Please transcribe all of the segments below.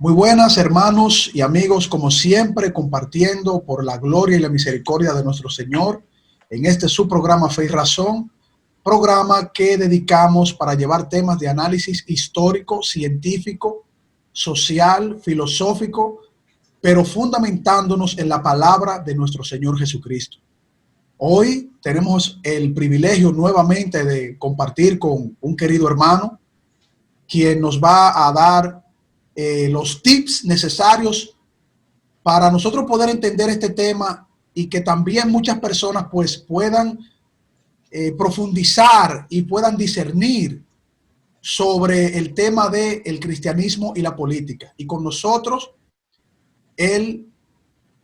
Muy buenas, hermanos y amigos, como siempre, compartiendo por la gloria y la misericordia de nuestro Señor en este su programa Fe y Razón, programa que dedicamos para llevar temas de análisis histórico, científico, social, filosófico, pero fundamentándonos en la palabra de nuestro Señor Jesucristo. Hoy tenemos el privilegio nuevamente de compartir con un querido hermano, quien nos va a dar los tips necesarios para nosotros poder entender este tema y que también muchas personas pues puedan profundizar y puedan discernir sobre el tema del cristianismo y la política. Y con nosotros el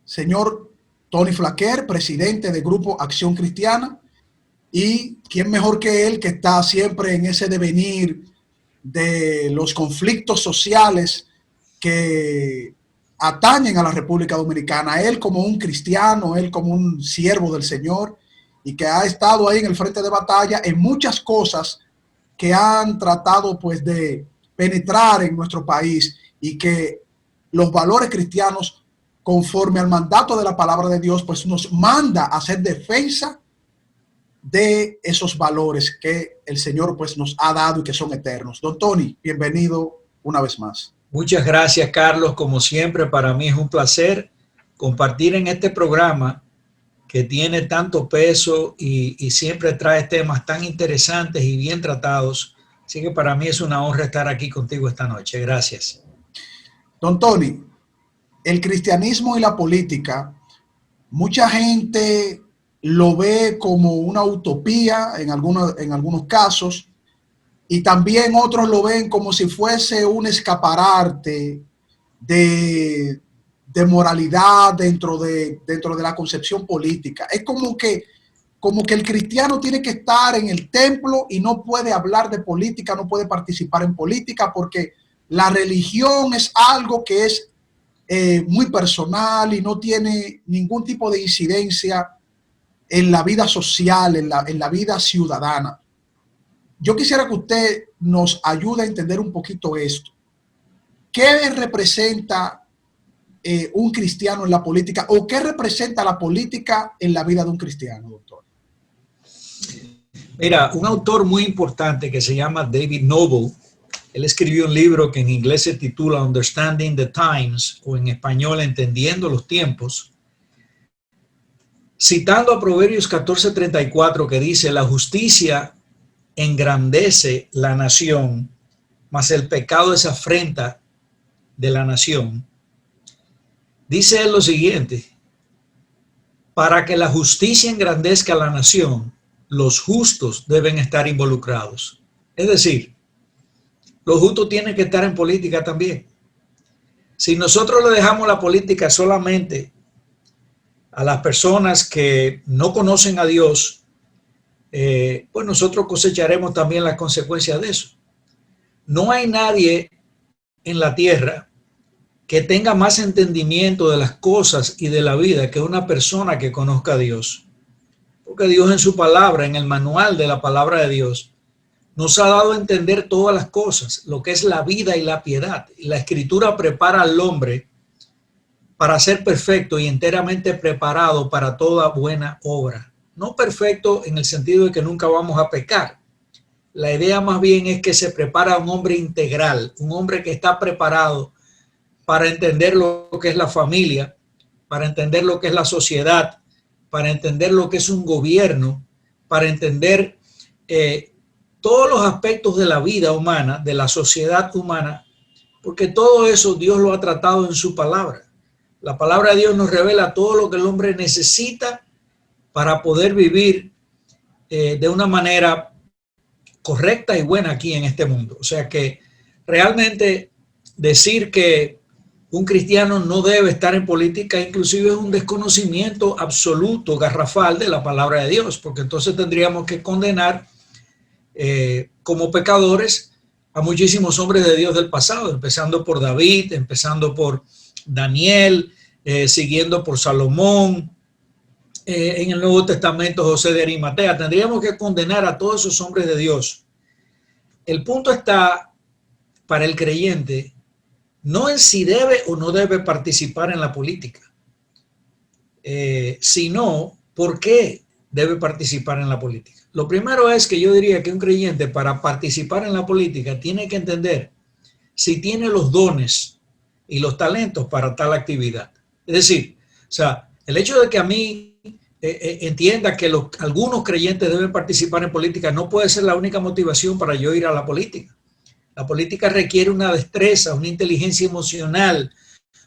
señor Tony Flaquer, presidente del Grupo Acción Cristiana, y quién mejor que él, que está siempre en ese devenir de los conflictos sociales que atañen a la República Dominicana. Él como un cristiano, él como un siervo del Señor, y que ha estado ahí en el frente de batalla en muchas cosas que han tratado pues de penetrar en nuestro país, y que los valores cristianos, conforme al mandato de la palabra de Dios, pues nos manda a hacer defensa de esos valores que el Señor pues nos ha dado y que son eternos. Don Tony, bienvenido una vez más. Muchas gracias, Carlos. Como siempre, para mí es un placer compartir en este programa que tiene tanto peso y siempre trae temas tan interesantes y bien tratados. Así que para mí es una honra estar aquí contigo esta noche. Gracias. Don Tony, el cristianismo y la política, mucha gente lo ve como una utopía en algunos casos, y también otros lo ven como si fuese un escaparate de moralidad dentro de la concepción política. Es como que el cristiano tiene que estar en el templo y no puede hablar de política, no puede participar en política, porque la religión es algo que es muy personal y no tiene ningún tipo de incidencia en la vida social, en la vida ciudadana. Yo quisiera que usted nos ayude a entender un poquito esto. ¿Qué representa un cristiano en la política, o qué representa la política en la vida de un cristiano, doctor? Mira, un autor muy importante que se llama David Noble, él escribió un libro que en inglés se titula Understanding the Times, o en español Entendiendo los Tiempos, citando a Proverbios 14:34, que dice: la justicia engrandece la nación, mas el pecado es afrenta de la nación. Dice él lo siguiente: para que la justicia engrandezca a la nación, los justos deben estar involucrados. Es decir, los justos tienen que estar en política también. Si nosotros le dejamos la política solamente a las personas que no conocen a Dios, pues nosotros cosecharemos también las consecuencias de eso. No hay nadie en la tierra que tenga más entendimiento de las cosas y de la vida que una persona que conozca a Dios. Porque Dios en su palabra, en el manual de la palabra de Dios, nos ha dado a entender todas las cosas, lo que es la vida y la piedad. Y la Escritura prepara al hombre para ser perfecto y enteramente preparado para toda buena obra. No perfecto en el sentido de que nunca vamos a pecar. La idea más bien es que se prepara un hombre integral, un hombre que está preparado para entender lo que es la familia, para entender lo que es la sociedad, para entender lo que es un gobierno, para entender todos los aspectos de la vida humana, de la sociedad humana, porque todo eso Dios lo ha tratado en su palabra. La palabra de Dios nos revela todo lo que el hombre necesita para poder vivir de una manera correcta y buena aquí en este mundo. O sea que realmente decir que un cristiano no debe estar en política inclusive es un desconocimiento absoluto, garrafal de la palabra de Dios, porque entonces tendríamos que condenar como pecadores a muchísimos hombres de Dios del pasado, empezando por David, empezando por Daniel, siguiendo por Salomón, en el Nuevo Testamento José de Arimatea. Tendríamos que condenar a todos esos hombres de Dios. El punto está para el creyente no en si debe o no debe participar en la política, sino por qué debe participar en la política. Lo primero es que yo diría que un creyente, para participar en la política, tiene que entender si tiene los dones y los talentos para tal actividad. Es decir, o sea, el hecho de que a mí entienda que algunos creyentes deben participar en política no puede ser la única motivación para yo ir a la política. La política requiere una destreza, una inteligencia emocional,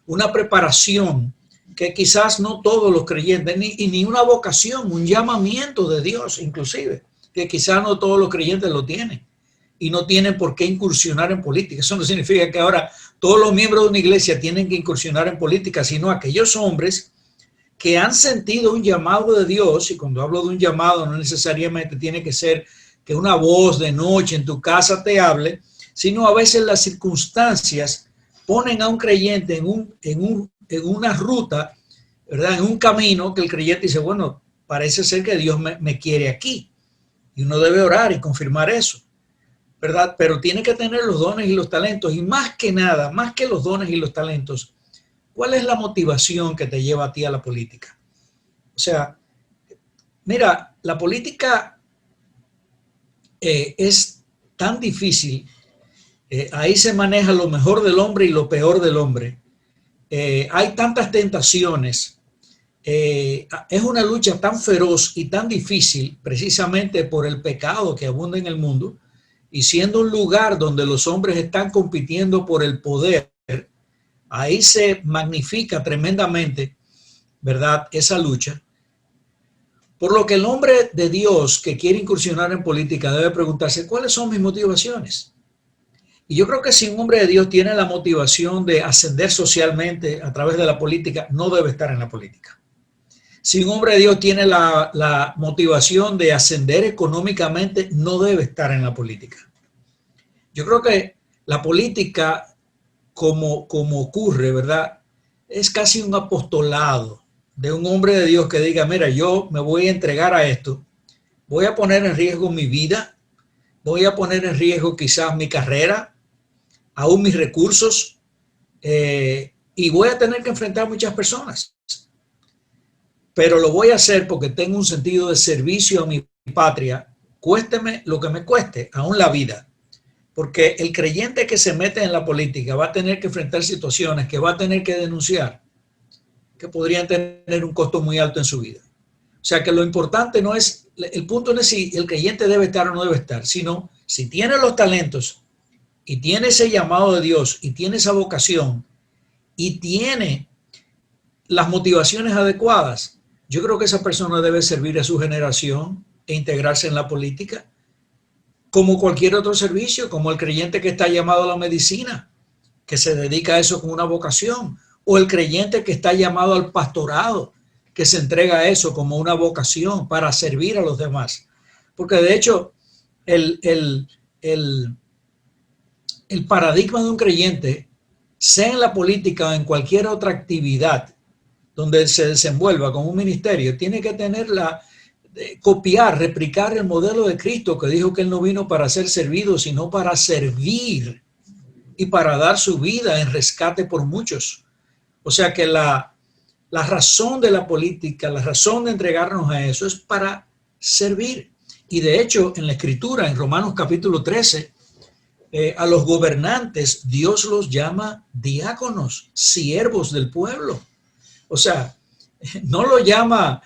una preparación que quizás no todos los creyentes, ni una vocación, un llamamiento de Dios inclusive, que quizás no todos los creyentes lo tienen y no tienen por qué incursionar en política. Eso no significa que ahora todos los miembros de una iglesia tienen que incursionar en política, sino aquellos hombres que han sentido un llamado de Dios, y cuando hablo de un llamado no necesariamente tiene que ser que una voz de noche en tu casa te hable, sino a veces las circunstancias ponen a un creyente en una ruta, ¿verdad? En un camino que el creyente dice, bueno, parece ser que Dios me quiere aquí. Y uno debe orar y confirmar eso, ¿verdad? Pero tiene que tener los dones y los talentos. Y más que nada, más que los dones y los talentos, ¿cuál es la motivación que te lleva a ti a la política? O sea, mira, la política es tan difícil. Ahí se maneja lo mejor del hombre y lo peor del hombre. Hay tantas tentaciones. Es una lucha tan feroz y tan difícil precisamente por el pecado que abunda en el mundo, y siendo un lugar donde los hombres están compitiendo por el poder, ahí se magnifica tremendamente, ¿verdad?, esa lucha. Por lo que el hombre de Dios que quiere incursionar en política debe preguntarse, ¿cuáles son mis motivaciones? Y yo creo que si un hombre de Dios tiene la motivación de ascender socialmente a través de la política, no debe estar en la política. Si un hombre de Dios tiene la motivación de ascender económicamente, no debe estar en la política. Yo creo que la política, como ocurre, ¿verdad?, es casi un apostolado de un hombre de Dios que diga, mira, yo me voy a entregar a esto, voy a poner en riesgo mi vida, voy a poner en riesgo quizás mi carrera, aún mis recursos, y voy a tener que enfrentar a muchas personas. Pero lo voy a hacer porque tengo un sentido de servicio a mi patria, cuésteme lo que me cueste, aún la vida. Porque el creyente que se mete en la política va a tener que enfrentar situaciones que va a tener que denunciar, que podrían tener un costo muy alto en su vida. O sea que lo importante no es, el punto no es si el creyente debe estar o no debe estar, sino si tiene los talentos y tiene ese llamado de Dios y tiene esa vocación y tiene las motivaciones adecuadas, yo creo que esa persona debe servir a su generación e integrarse en la política como cualquier otro servicio, como el creyente que está llamado a la medicina, que se dedica a eso con una vocación, o el creyente que está llamado al pastorado, que se entrega a eso como una vocación para servir a los demás. Porque de hecho, el paradigma de un creyente, sea en la política o en cualquier otra actividad donde se desenvuelva con un ministerio, tiene que tener copiar, replicar el modelo de Cristo, que dijo que Él no vino para ser servido, sino para servir y para dar su vida en rescate por muchos. O sea que la razón de la política, la razón de entregarnos a eso es para servir. Y de hecho, en la Escritura, en Romanos capítulo 13, a los gobernantes Dios los llama diáconos, siervos del pueblo. O sea, no lo llama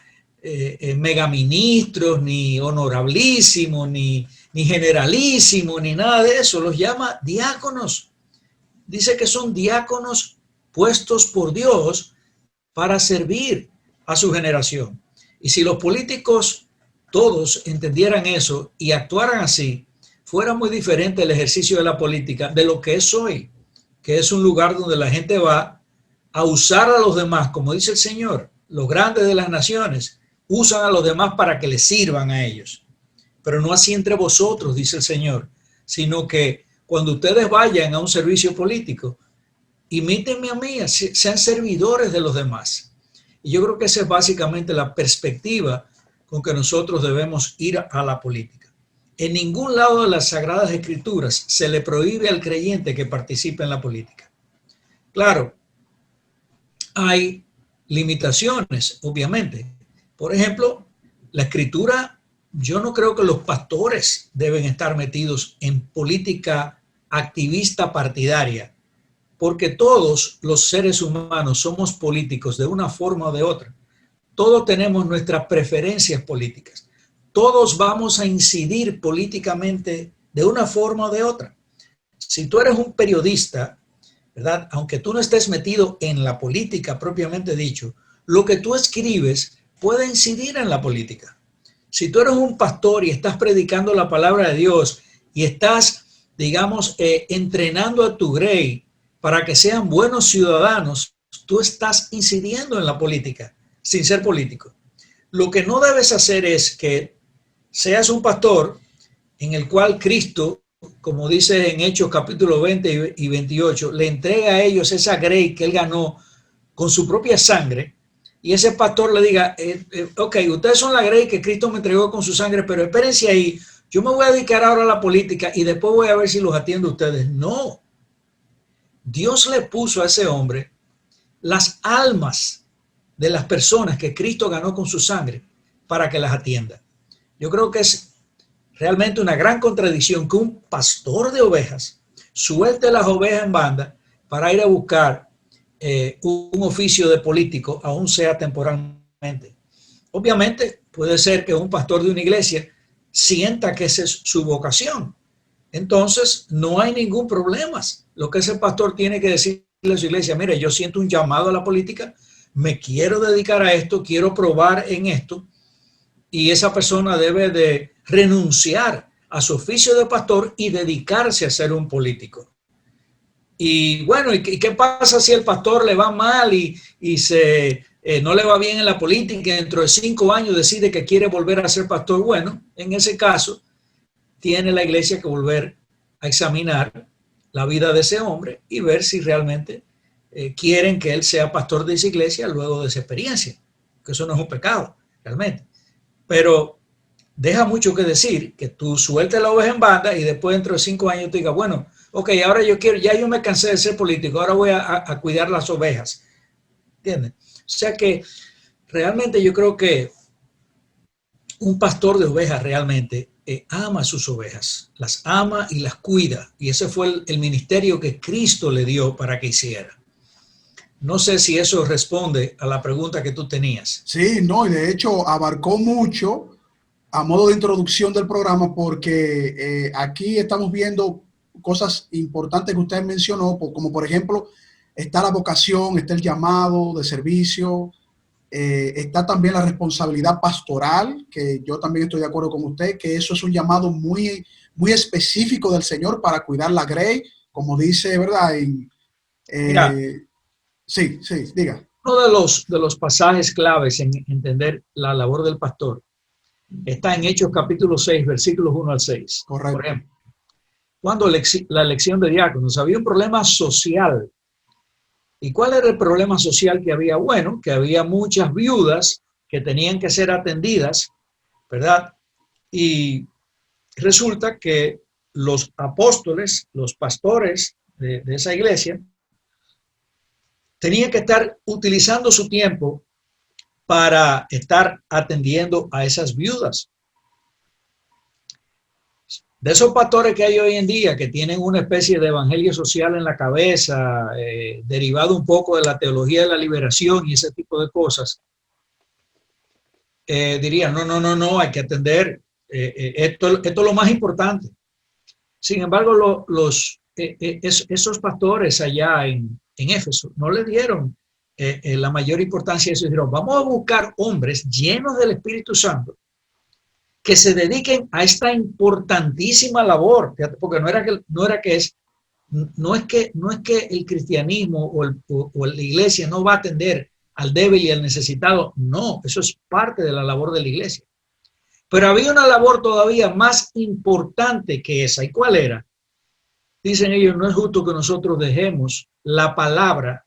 megaministros, ni honorablísimos, ni generalísimos, ni nada de eso. Los llama diáconos. Dice que son diáconos puestos por Dios para servir a su generación. Y si los políticos todos entendieran eso y actuaran así, fuera muy diferente el ejercicio de la política de lo que es hoy, que es un lugar donde la gente va a usar a los demás, como dice el Señor, los grandes de las naciones usan a los demás para que les sirvan a ellos. Pero no así entre vosotros, dice el Señor, sino que cuando ustedes vayan a un servicio político, imítenme a mí, sean servidores de los demás. Y yo creo que esa es básicamente la perspectiva con que nosotros debemos ir a la política. En ningún lado de las Sagradas Escrituras se le prohíbe al creyente que participe en la política. Claro, hay limitaciones, obviamente. Por ejemplo, la escritura, yo no creo que los pastores deben estar metidos en política activista partidaria, porque todos los seres humanos somos políticos de una forma o de otra. Todos tenemos nuestras preferencias políticas. Todos vamos a incidir políticamente de una forma o de otra. Si tú eres un periodista, ¿verdad? Aunque tú no estés metido en la política propiamente dicho, lo que tú escribes puede incidir en la política. Si tú eres un pastor y estás predicando la palabra de Dios y estás, digamos, entrenando a tu grey para que sean buenos ciudadanos, tú estás incidiendo en la política sin ser político. Lo que no debes hacer es que seas un pastor en el cual Cristo, como dice en Hechos capítulo 20 y 28, le entrega a ellos esa grey que él ganó con su propia sangre, y ese pastor le diga, ok, ustedes son la grey que Cristo me entregó con su sangre, pero espérense ahí, yo me voy a dedicar ahora a la política y después voy a ver si los atiendo a ustedes. No, Dios le puso a ese hombre las almas de las personas que Cristo ganó con su sangre para que las atienda. Yo creo que es realmente una gran contradicción que un pastor de ovejas suelte las ovejas en banda para ir a buscar un oficio de político, aún sea temporalmente. Obviamente puede ser que un pastor de una iglesia sienta que esa es su vocación. Entonces no hay ningún problema. Lo que ese pastor tiene que decirle a su iglesia, mire, yo siento un llamado a la política, me quiero dedicar a esto, quiero probar en esto, y esa persona debe de renunciar a su oficio de pastor y dedicarse a ser un político. Y bueno, ¿y qué pasa si el pastor le va mal y no le va bien en la política y dentro de 5 años decide que quiere volver a ser pastor? Bueno, en ese caso tiene la iglesia que volver a examinar la vida de ese hombre y ver si realmente quieren que él sea pastor de esa iglesia luego de esa experiencia, que eso no es un pecado, realmente. Pero deja mucho que decir que tú sueltes la oveja en banda y después dentro de 5 años te digas, bueno, ok, ahora yo quiero, ya yo me cansé de ser político, ahora voy a cuidar las ovejas. ¿Entiendes? O sea que realmente yo creo que un pastor de ovejas realmente ama a sus ovejas, las ama y las cuida. Y ese fue el ministerio que Cristo le dio para que hiciera. No sé si eso responde a la pregunta que tú tenías. Sí, no, y de hecho abarcó mucho a modo de introducción del programa porque aquí estamos viendo cosas importantes que usted mencionó, como por ejemplo está la vocación, está el llamado de servicio, está también la responsabilidad pastoral, que yo también estoy de acuerdo con usted, que eso es un llamado muy, muy específico del Señor para cuidar la grey, como dice, ¿verdad? Mira, Sí, sí, diga. uno de los pasajes claves en entender la labor del pastor está en Hechos capítulo 6, versículos 1 al 6. Por Correcto. ejemplo, cuando la elección de diáconos, había un problema social. ¿Y cuál era el problema social que había? Bueno, que había muchas viudas que tenían que ser atendidas, ¿verdad? Y resulta que los apóstoles, los pastores de esa iglesia, tenían que estar utilizando su tiempo para estar atendiendo a esas viudas. De esos pastores que hay hoy en día, que tienen una especie de evangelio social en la cabeza, derivado un poco de la teología de la liberación y ese tipo de cosas, dirían, no, hay que atender, esto es lo más importante. Sin embargo, esos pastores allá en Éfeso no le dieron la mayor importancia a eso. Dijeron, vamos a buscar hombres llenos del Espíritu Santo que se dediquen a esta importantísima labor, porque no es que el cristianismo o la iglesia no va a atender al débil y al necesitado, no, eso es parte de la labor de la iglesia. Pero había una labor todavía más importante que esa. ¿Y cuál era? Dicen ellos, no es justo que nosotros dejemos la palabra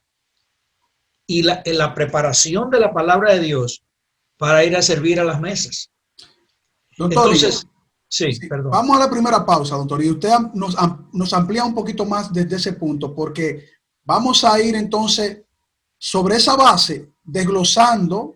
y la preparación de la palabra de Dios para ir a servir a las mesas. Don Tony, Entonces, sí, sí, perdón. vamos a la primera pausa, don Tony. Usted nos amplía un poquito más desde ese punto, porque Vamos a ir entonces sobre esa base, desglosando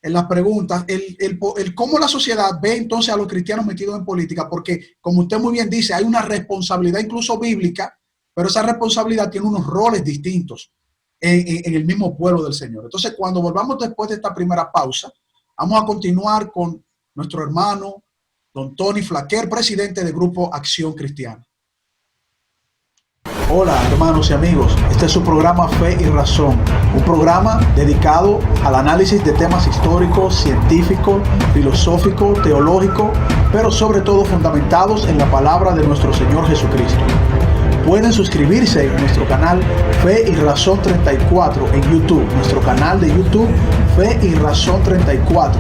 en las preguntas, el cómo la sociedad ve entonces a los cristianos metidos en política, porque como usted muy bien dice, hay una responsabilidad incluso bíblica, pero esa responsabilidad tiene unos roles distintos en el mismo pueblo del Señor. Entonces, cuando volvamos después de esta primera pausa, vamos a continuar con nuestro hermano, don Tony Flaquer, presidente del Grupo Acción Cristiana. Hola hermanos y amigos, este es su programa Fe y Razón, un programa dedicado al análisis de temas históricos, científicos, filosóficos, teológicos, pero sobre todo fundamentados en la palabra de nuestro Señor Jesucristo. Pueden suscribirse en nuestro canal Fe y Razón 34 en YouTube, nuestro canal de YouTube Fe y Razón 34.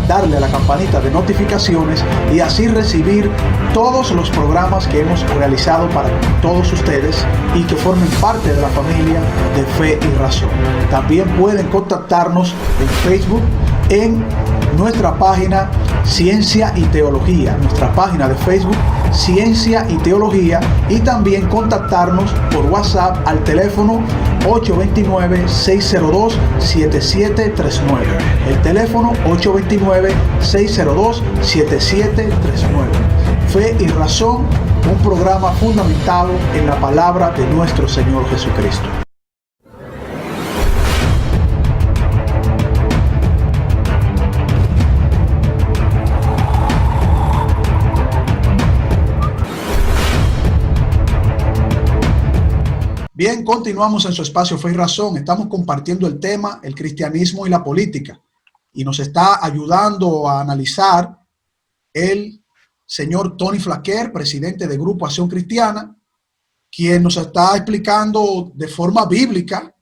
Darle a la campanita de notificaciones y así recibir todos los programas que hemos realizado para todos ustedes y que formen parte de la familia de Fe y Razón. También pueden contactarnos en Facebook en nuestra página Ciencia y Teología, nuestra página de Facebook Ciencia y Teología, y también contactarnos por WhatsApp al teléfono 829-602-7739. El teléfono 829-602-7739. Fe y Razón, un programa fundamentado en la palabra de nuestro Señor Jesucristo. Bien, continuamos en su espacio Fe y Razón. Estamos compartiendo el tema, el cristianismo y la política. Y nos está ayudando a analizar el señor Tony Flaquer, presidente del Grupo Acción Cristiana, quien nos está explicando de forma bíblica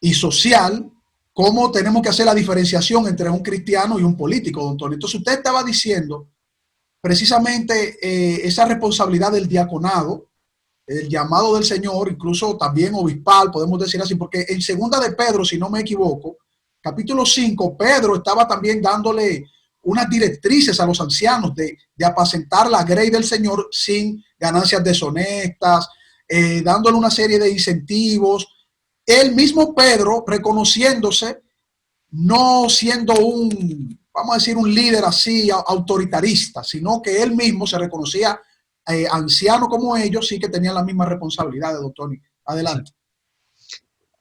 y social cómo tenemos que hacer la diferenciación entre un cristiano y un político, don Tony. Entonces usted estaba diciendo precisamente esa responsabilidad del diaconado, el llamado del Señor, incluso también obispal, podemos decir así, porque en segunda de Pedro, si no me equivoco, capítulo 5, Pedro estaba también dándole unas directrices a los ancianos de apacentar la grey del Señor sin ganancias deshonestas, dándole una serie de incentivos. El mismo Pedro reconociéndose, no siendo vamos a decir, un líder así autoritarista, sino que él mismo se reconocía anciano como ellos, sí que tenían la misma responsabilidad, doctor. Adelante.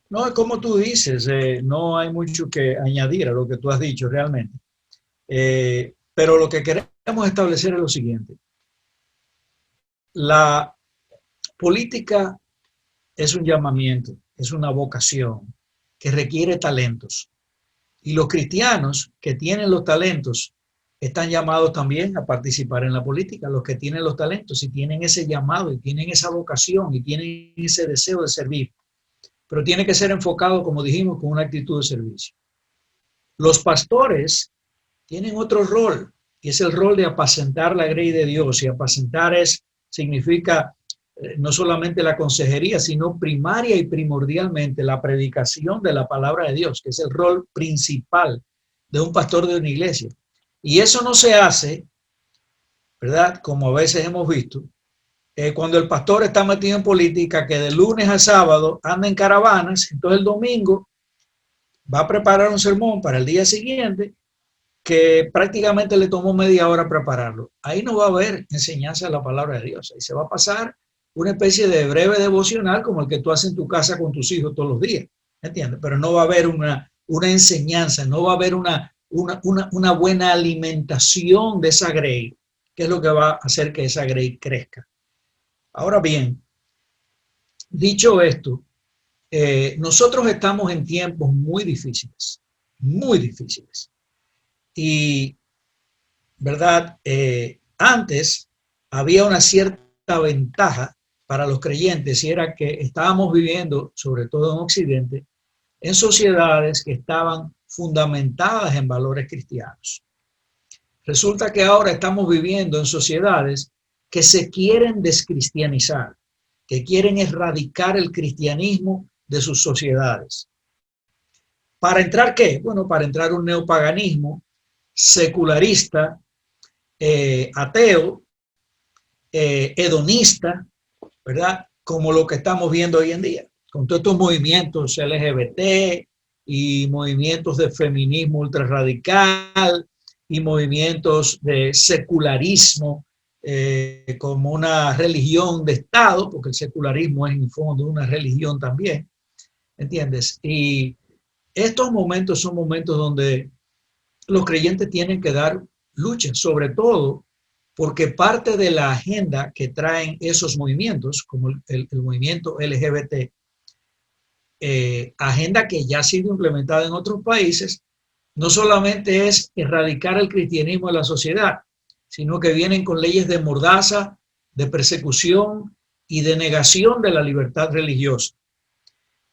No, es como tú dices, no hay mucho que añadir a lo que tú has dicho realmente. Pero lo que queremos establecer es lo siguiente. La política es un llamamiento, es una vocación que requiere talentos. Y los cristianos que tienen los talentos están llamados también a participar en la política. Los que tienen los talentos y tienen ese llamado y tienen esa vocación y tienen ese deseo de servir. Pero tiene que ser enfocado, como dijimos, con una actitud de servicio. Los pastores tienen otro rol, y es el rol de apacentar la grey de Dios. Y apacentar significa no solamente la consejería, sino primaria y primordialmente la predicación de la palabra de Dios, que es el rol principal de un pastor de una iglesia. Y eso no se hace, ¿verdad? Como a veces hemos visto, cuando el pastor está metido en política, que de lunes a sábado anda en caravanas, entonces el domingo va a preparar un sermón para el día siguiente, que prácticamente le tomó media hora prepararlo. Ahí no va a haber enseñanza de la palabra de Dios. Ahí se va a pasar una especie de breve devocional como el que tú haces en tu casa con tus hijos todos los días, ¿entiendes? Pero no va a haber una enseñanza, no va a haber una buena alimentación de esa grey, que es lo que va a hacer que esa grey crezca. Ahora bien, dicho esto, nosotros estamos en tiempos muy difíciles, muy difíciles. Y, ¿verdad? Antes había una cierta ventaja para los creyentes, y era que estábamos viviendo, sobre todo en Occidente, en sociedades que estaban fundamentadas en valores cristianos. Resulta que ahora estamos viviendo en sociedades que se quieren descristianizar, que quieren erradicar el cristianismo de sus sociedades. ¿Para entrar qué? Bueno, para entrar un neopaganismo secularista, ateo, hedonista, ¿verdad? Como lo que estamos viendo hoy en día. con todos estos movimientos LGBT y movimientos de feminismo ultrarradical y movimientos de secularismo como una religión de Estado, porque el secularismo es en el fondo una religión también, ¿entiendes? Y estos momentos son momentos donde los creyentes tienen que dar lucha, sobre todo porque parte de la agenda que traen esos movimientos, como el movimiento LGBT, agenda que ya ha sido implementada en otros países, no solamente es erradicar el cristianismo de la sociedad, sino que vienen con leyes de mordaza, de persecución y de negación de la libertad religiosa.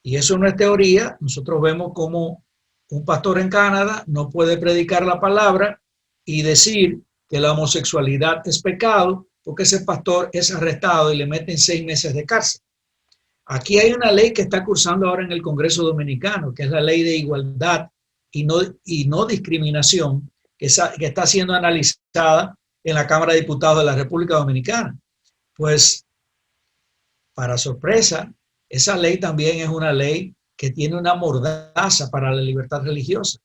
Y eso no es teoría. Nosotros vemos cómo un pastor en Canadá no puede predicar la palabra y decir que la homosexualidad es pecado, porque ese pastor es arrestado y le meten 6 meses de cárcel. Aquí hay una ley que está cursando ahora en el Congreso Dominicano, que es la ley de igualdad y no discriminación, que está siendo analizada en la Cámara de Diputados de la República Dominicana. Pues, para sorpresa, esa ley también es una ley que tiene una mordaza para la libertad religiosa,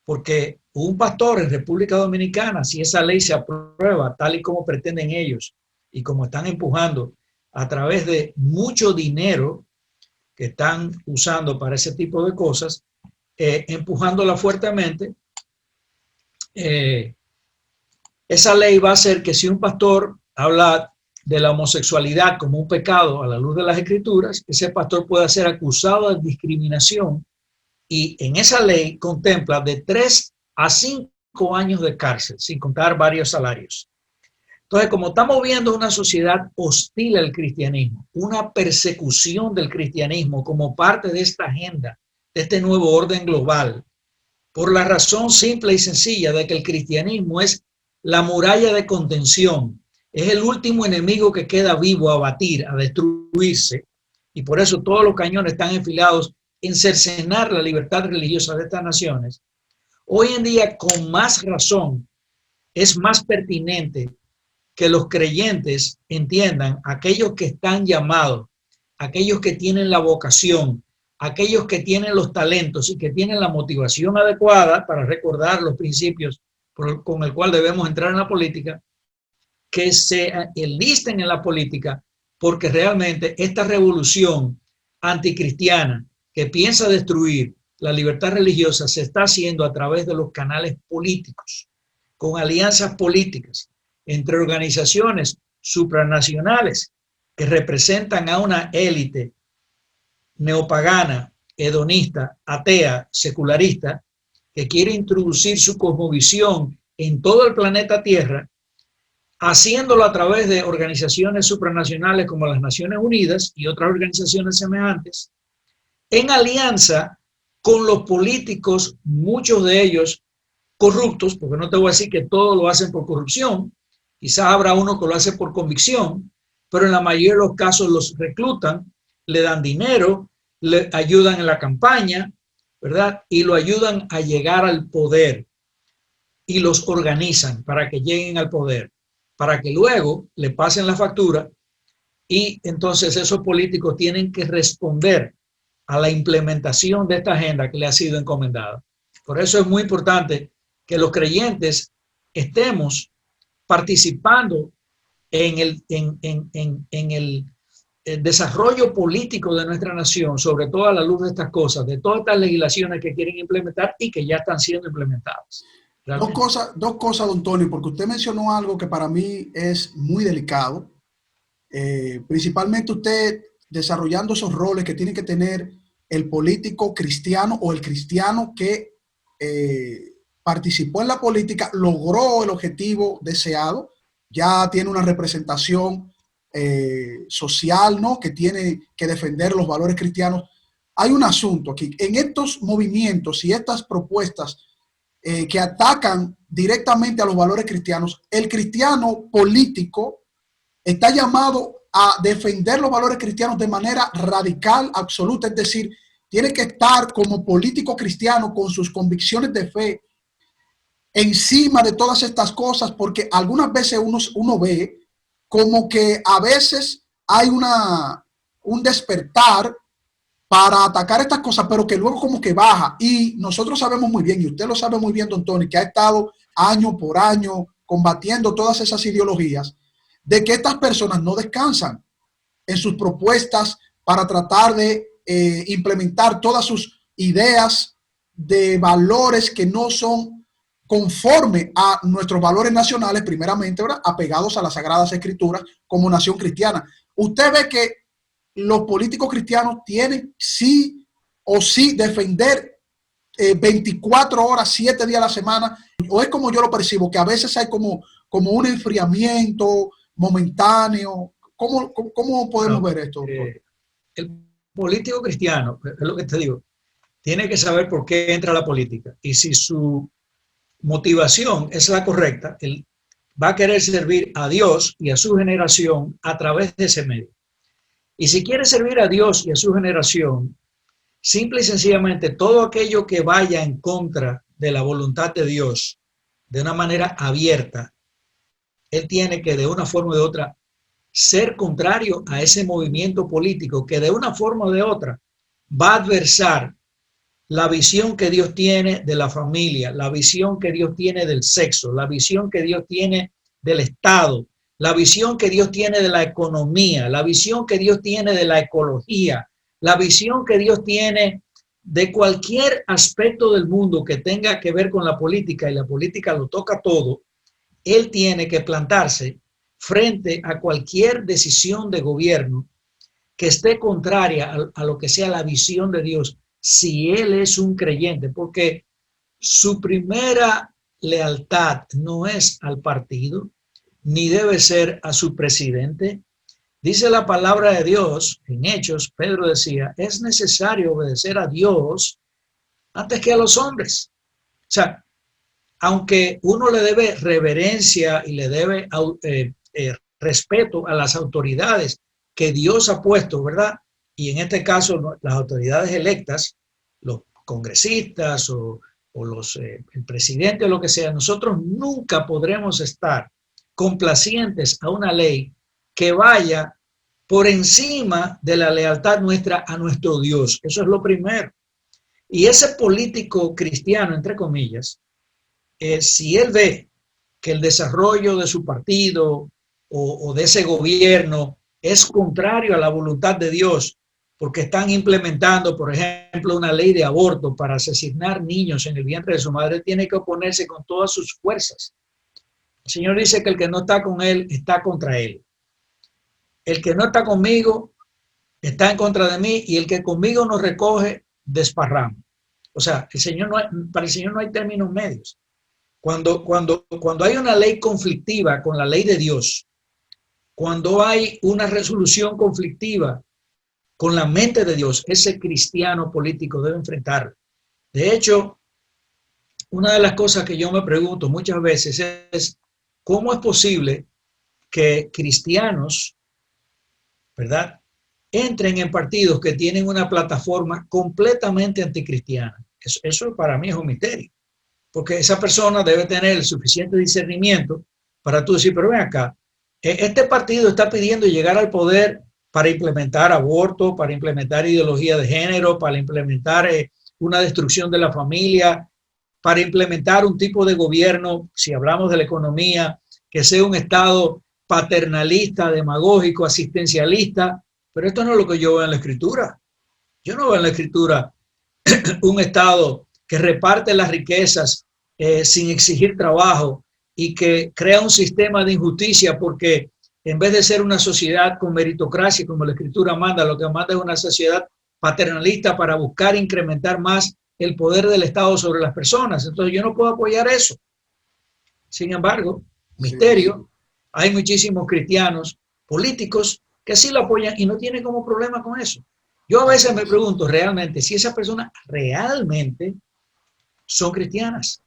porque un pastor en República Dominicana, si esa ley se aprueba tal y como pretenden ellos y como están empujando a través de mucho dinero que están usando para ese tipo de cosas, empujándola fuertemente, esa ley va a hacer que si un pastor habla de la homosexualidad como un pecado a la luz de las Escrituras, ese pastor puede ser acusado de discriminación y en esa ley contempla de 3 a 5 años de cárcel, sin contar varios salarios. Entonces, como estamos viendo una sociedad hostil al cristianismo, una persecución del cristianismo como parte de esta agenda, de este nuevo orden global, por la razón simple y sencilla de que el cristianismo es la muralla de contención, es el último enemigo que queda vivo a batir, a destruirse, y por eso todos los cañones están enfilados en cercenar la libertad religiosa de estas naciones. Hoy en día, con más razón, es más pertinente que los creyentes entiendan, aquellos que están llamados, aquellos que tienen la vocación, aquellos que tienen los talentos y que tienen la motivación adecuada para recordar los principios con el cual debemos entrar en la política, que se enlisten en la política, porque realmente esta revolución anticristiana que piensa destruir la libertad religiosa se está haciendo a través de los canales políticos, con alianzas políticas entre organizaciones supranacionales que representan a una élite neopagana, hedonista, atea, secularista, que quiere introducir su cosmovisión en todo el planeta Tierra, haciéndolo a través de organizaciones supranacionales como las Naciones Unidas y otras organizaciones semejantes, en alianza con los políticos, muchos de ellos corruptos, porque no te voy a decir que todos lo hacen por corrupción, quizás habrá uno que lo hace por convicción, pero en la mayoría de los casos los reclutan, le dan dinero, le ayudan en la campaña, ¿verdad? Y lo ayudan a llegar al poder y los organizan para que lleguen al poder, para que luego le pasen la factura y entonces esos políticos tienen que responder a la implementación de esta agenda que le ha sido encomendada. Por eso es muy importante que los creyentes estemos participando en el desarrollo político de nuestra nación, sobre todo a la luz de estas cosas, de todas estas legislaciones que quieren implementar y que ya están siendo implementadas. Dos cosas, don Tony, porque usted mencionó algo que para mí es muy delicado, principalmente usted desarrollando esos roles que tiene que tener el político cristiano o el cristiano que participó en la política, logró el objetivo deseado, ya tiene una representación social, ¿no? Que tiene que defender los valores cristianos. Hay un asunto aquí, en estos movimientos y estas propuestas que atacan directamente a los valores cristianos, el cristiano político está llamado a defender los valores cristianos de manera radical, absoluta, es decir, tiene que estar como político cristiano con sus convicciones de fe encima de todas estas cosas, porque algunas veces uno ve como que a veces hay un despertar para atacar estas cosas, pero que luego como que baja. Y nosotros sabemos muy bien, y usted lo sabe muy bien, don Tony, que ha estado año por año combatiendo todas esas ideologías, de que estas personas no descansan en sus propuestas para tratar de implementar todas sus ideas de valores que no son conforme a nuestros valores nacionales, primeramente, ¿verdad?, apegados a las Sagradas Escrituras como nación cristiana. Usted ve que los políticos cristianos tienen sí o sí defender 24 horas, 7 días a la semana, o es como yo lo percibo, que a veces hay como un enfriamiento momentáneo. ¿Cómo podemos ver esto, doctor? El político cristiano, es lo que te digo, tiene que saber por qué entra a la política. Y si su motivación es la correcta, él va a querer servir a Dios y a su generación a través de ese medio. Y si quiere servir a Dios y a su generación, simple y sencillamente todo aquello que vaya en contra de la voluntad de Dios de una manera abierta, él tiene que de una forma o de otra ser contrario a ese movimiento político que de una forma o de otra va a adversar la visión que Dios tiene de la familia, la visión que Dios tiene del sexo, la visión que Dios tiene del Estado, la visión que Dios tiene de la economía, la visión que Dios tiene de la ecología, la visión que Dios tiene de cualquier aspecto del mundo que tenga que ver con la política, y la política lo toca todo. Él tiene que plantarse frente a cualquier decisión de gobierno que esté contraria a lo que sea la visión de Dios, si él es un creyente, porque su primera lealtad no es al partido, ni debe ser a su presidente. Dice la palabra de Dios, en Hechos, Pedro decía, es necesario obedecer a Dios antes que a los hombres. O sea, aunque uno le debe reverencia y le debe respeto a las autoridades que Dios ha puesto, ¿verdad? Y en este caso, las autoridades electas, los congresistas o el presidente o lo que sea, nosotros nunca podremos estar complacientes a una ley que vaya por encima de la lealtad nuestra a nuestro Dios. Eso es lo primero. Y ese político cristiano, entre comillas, si él ve que el desarrollo de su partido o de ese gobierno es contrario a la voluntad de Dios, porque están implementando, por ejemplo, una ley de aborto para asesinar niños en el vientre de su madre, tiene que oponerse con todas sus fuerzas. El Señor dice que el que no está con él está contra él. El que no está conmigo está en contra de mí, y el que conmigo nos recoge, desparrama. O sea, para el Señor no hay términos medios. Cuando hay una ley conflictiva con la ley de Dios, cuando hay una resolución conflictiva con la mente de Dios, ese cristiano político debe enfrentarlo. De hecho, una de las cosas que yo me pregunto muchas veces es, ¿cómo es posible que cristianos, ¿verdad?, entren en partidos que tienen una plataforma completamente anticristiana? Eso para mí es un misterio, porque esa persona debe tener el suficiente discernimiento para tú decir, pero ven acá, este partido está pidiendo llegar al poder para implementar aborto, para implementar ideología de género, para implementar una destrucción de la familia, para implementar un tipo de gobierno, si hablamos de la economía, que sea un Estado paternalista, demagógico, asistencialista. Pero esto no es lo que yo veo en la Escritura. Yo no veo en la Escritura un Estado que reparte las riquezas sin exigir trabajo y que crea un sistema de injusticia, porque en vez de ser una sociedad con meritocracia, como la Escritura manda, lo que manda es una sociedad paternalista para buscar incrementar más el poder del Estado sobre las personas. Entonces yo no puedo apoyar eso. Sin embargo, misterio, hay muchísimos cristianos políticos que sí lo apoyan y no tienen como problema con eso. Yo a veces me pregunto realmente si esas personas realmente son cristianas,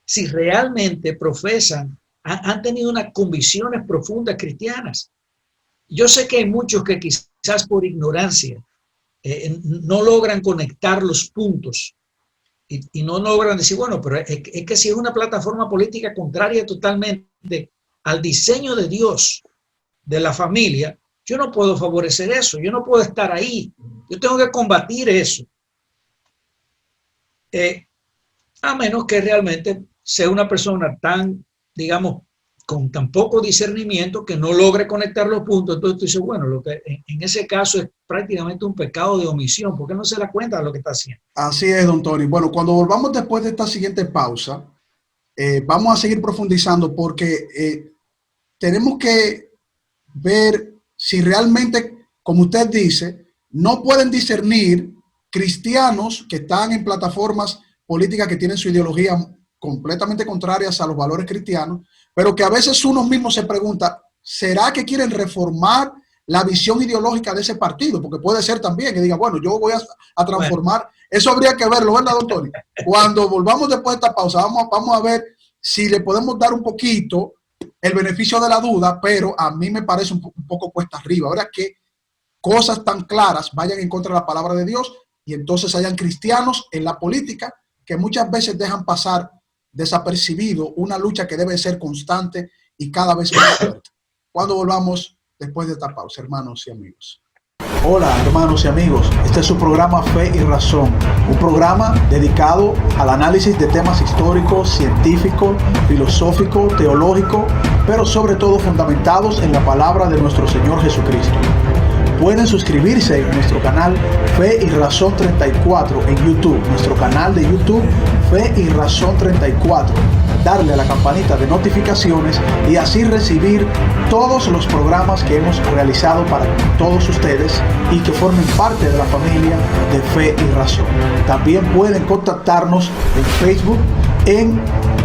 si realmente profesan, han tenido unas convicciones profundas cristianas. Yo sé que hay muchos que quizás por ignorancia no logran conectar los puntos y no logran decir, bueno, pero es que si es una plataforma política contraria totalmente al diseño de Dios de la familia, Yo no puedo favorecer eso, yo no puedo estar ahí, yo tengo que combatir eso. A menos que realmente sea una persona tan, digamos, con tan poco discernimiento que no logre conectar los puntos. Entonces tú dices, bueno, lo que en ese caso es prácticamente un pecado de omisión, porque no se da cuenta de lo que está haciendo. Así es, don Tony. Bueno, cuando volvamos después de esta siguiente pausa, vamos a seguir profundizando porque tenemos que ver si realmente, como usted dice, no pueden discernir cristianos que están en plataformas políticas que tienen su ideología completamente contrarias a los valores cristianos, pero que a veces uno mismo se pregunta, ¿será que quieren reformar la visión ideológica de ese partido? Porque puede ser también que diga, bueno, yo voy a transformar. Bueno. Eso habría que verlo, ¿verdad, doctor? Cuando volvamos después de esta pausa, vamos a ver si le podemos dar un poquito el beneficio de la duda, pero a mí me parece un poco cuesta arriba. Ahora que cosas tan claras vayan en contra de la palabra de Dios y entonces hayan cristianos en la política que muchas veces dejan pasar desapercibido una lucha que debe ser constante y cada vez más fuerte. Cuando volvamos después de esta pausa, hermanos y amigos. Hola, hermanos y amigos. Este es su programa Fe y Razón, un programa dedicado al análisis de temas históricos, científicos, filosóficos, teológicos, pero sobre todo fundamentados en la palabra de nuestro Señor Jesucristo. Pueden suscribirse en nuestro canal Fe y Razón 34 en YouTube, nuestro canal de YouTube Fe y Razón 34. Darle a la campanita de notificaciones y así recibir todos los programas que hemos realizado para todos ustedes y que formen parte de la familia de Fe y Razón. También pueden contactarnos en Facebook en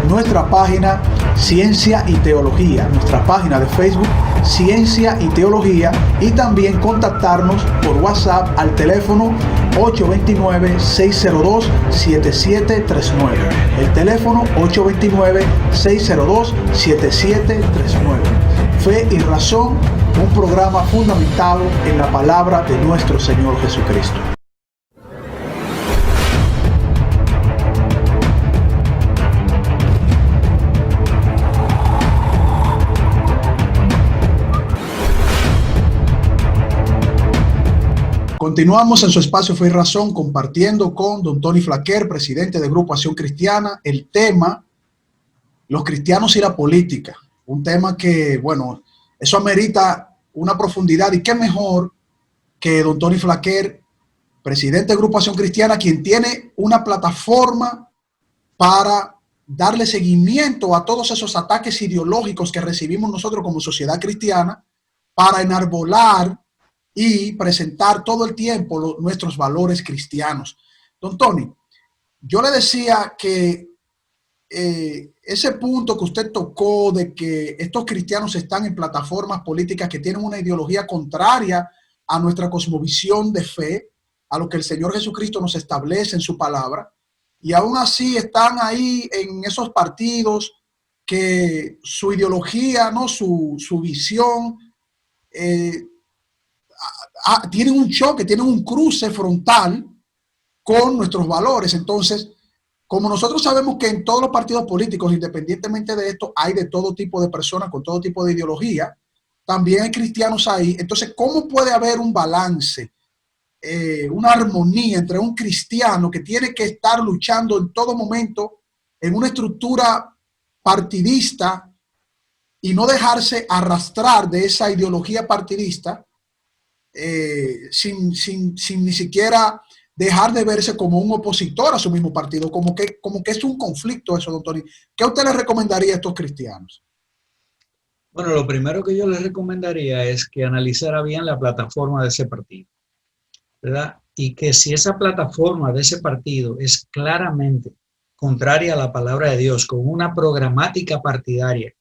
nuestra página Ciencia y Teología, nuestra página de Facebook Ciencia y Teología, y también contactarnos por WhatsApp al teléfono 829-602-7739. El teléfono 829-602-7739. Fe y Razón, un programa fundamentado en la palabra de nuestro Señor Jesucristo. Continuamos en su espacio Fe y Razón compartiendo con don Tony Flaquer, presidente de Grupo Acción Cristiana, el tema los cristianos y la política. Un tema que, bueno, eso amerita una profundidad y qué mejor que don Tony Flaquer, presidente de Grupo Acción Cristiana, quien tiene una plataforma para darle seguimiento a todos esos ataques ideológicos que recibimos nosotros como sociedad cristiana para enarbolar y presentar todo el tiempo nuestros valores cristianos. Don Tony, yo le decía que ese punto que usted tocó de que estos cristianos están en plataformas políticas que tienen una ideología contraria a nuestra cosmovisión de fe, a lo que el Señor Jesucristo nos establece en su palabra, y aún así están ahí en esos partidos que su ideología, ¿no? su visión, tienen un choque, tienen un cruce frontal con nuestros valores. Entonces, como nosotros sabemos que en todos los partidos políticos, independientemente de esto, hay de todo tipo de personas con todo tipo de ideología, también hay cristianos ahí. Entonces, ¿cómo puede haber un balance, una armonía entre un cristiano que tiene que estar luchando en todo momento en una estructura partidista y no dejarse arrastrar de esa ideología partidista, sin ni siquiera dejar de verse como un opositor a su mismo partido, como que es un conflicto eso, don Tony? ¿Qué usted le recomendaría a estos cristianos? Bueno, lo primero que yo les recomendaría es que analizara bien la plataforma de ese partido, ¿verdad? Y que si esa plataforma de ese partido es claramente contraria a la palabra de Dios, con una programática partidaria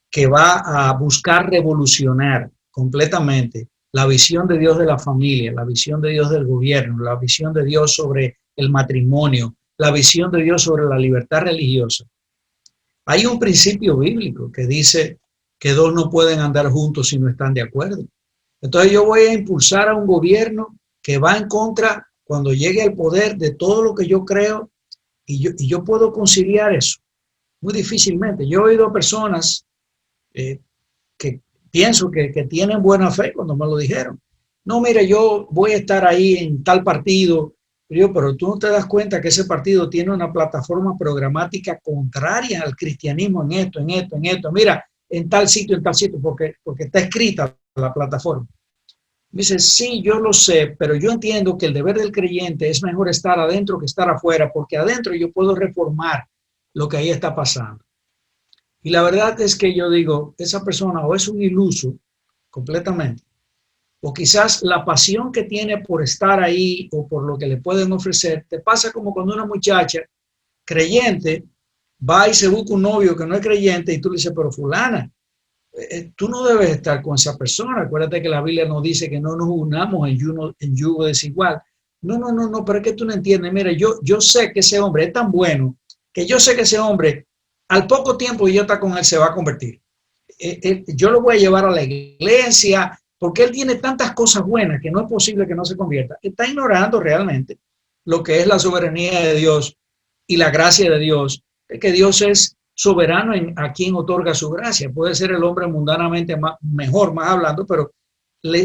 que va a buscar revolucionar completamente la visión de Dios de la familia, la visión de Dios del gobierno, la visión de Dios sobre el matrimonio, la visión de Dios sobre la libertad religiosa. Hay un principio bíblico que dice que dos no pueden andar juntos si no están de acuerdo. Entonces yo voy a impulsar a un gobierno que va en contra, cuando llegue al poder, de todo lo que yo creo, y yo puedo conciliar eso muy difícilmente. Yo he oído personas que pienso que tienen buena fe cuando me lo dijeron. No, mire, yo voy a estar ahí en tal partido, pero tú no te das cuenta que ese partido tiene una plataforma programática contraria al cristianismo en esto, en esto, en esto. Mira, en tal sitio, porque está escrita la plataforma. Me dice, sí, yo lo sé, pero yo entiendo que el deber del creyente es mejor estar adentro que estar afuera, porque adentro yo puedo reformar lo que ahí está pasando. Y la verdad es que yo digo, esa persona o es un iluso completamente, o quizás la pasión que tiene por estar ahí o por lo que le pueden ofrecer, te pasa como cuando una muchacha creyente va y se busca un novio que no es creyente y tú le dices, pero fulana, tú no debes estar con esa persona. Acuérdate que la Biblia nos dice que no nos unamos en yugo desigual. No, pero es que tú no entiendes. Mira, yo sé que ese hombre es tan bueno que yo sé que ese hombre al poco tiempo que yo está con él se va a convertir. Yo lo voy a llevar a la iglesia porque él tiene tantas cosas buenas que no es posible que no se convierta. Está ignorando realmente lo que es la soberanía de Dios y la gracia de Dios, que Dios es soberano a quien otorga su gracia. Puede ser el hombre mundanamente mejor, más hablando, pero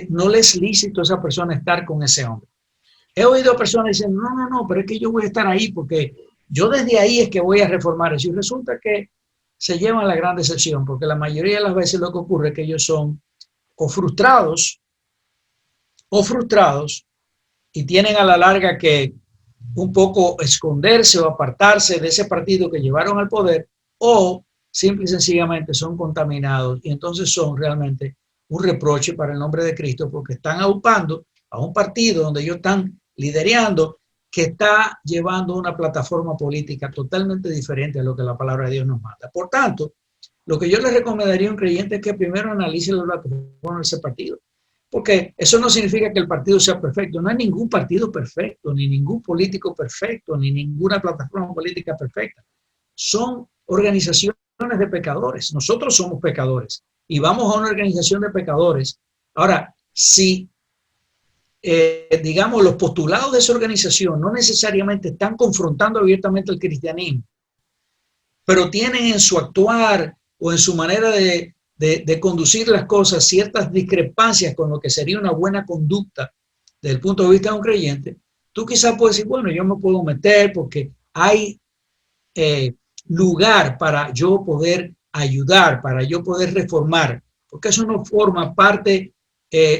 no le es lícito a esa persona estar con ese hombre. He oído personas diciendo, no, pero es que yo voy a estar ahí porque yo desde ahí es que voy a reformar eso. Y resulta que se llevan la gran decepción, porque la mayoría de las veces lo que ocurre es que ellos son o frustrados y tienen a la larga que un poco esconderse o apartarse de ese partido que llevaron al poder, o simple y sencillamente son contaminados y entonces son realmente un reproche para el nombre de Cristo porque están aupando a un partido donde ellos están liderando que está llevando una plataforma política totalmente diferente a lo que la palabra de Dios nos manda. Por tanto, lo que yo le recomendaría a un creyente es que primero analice la plataforma de ese partido. Porque eso no significa que el partido sea perfecto. No hay ningún partido perfecto, ni ningún político perfecto, ni ninguna plataforma política perfecta. Son organizaciones de pecadores. Nosotros somos pecadores y vamos a una organización de pecadores. Ahora, si, digamos, los postulados de esa organización no necesariamente están confrontando abiertamente el cristianismo, pero tienen en su actuar o en su manera de conducir las cosas ciertas discrepancias con lo que sería una buena conducta desde el punto de vista de un creyente, tú quizás puedes decir, bueno, yo me puedo meter porque hay lugar para yo poder ayudar, para yo poder reformar, porque eso no forma parte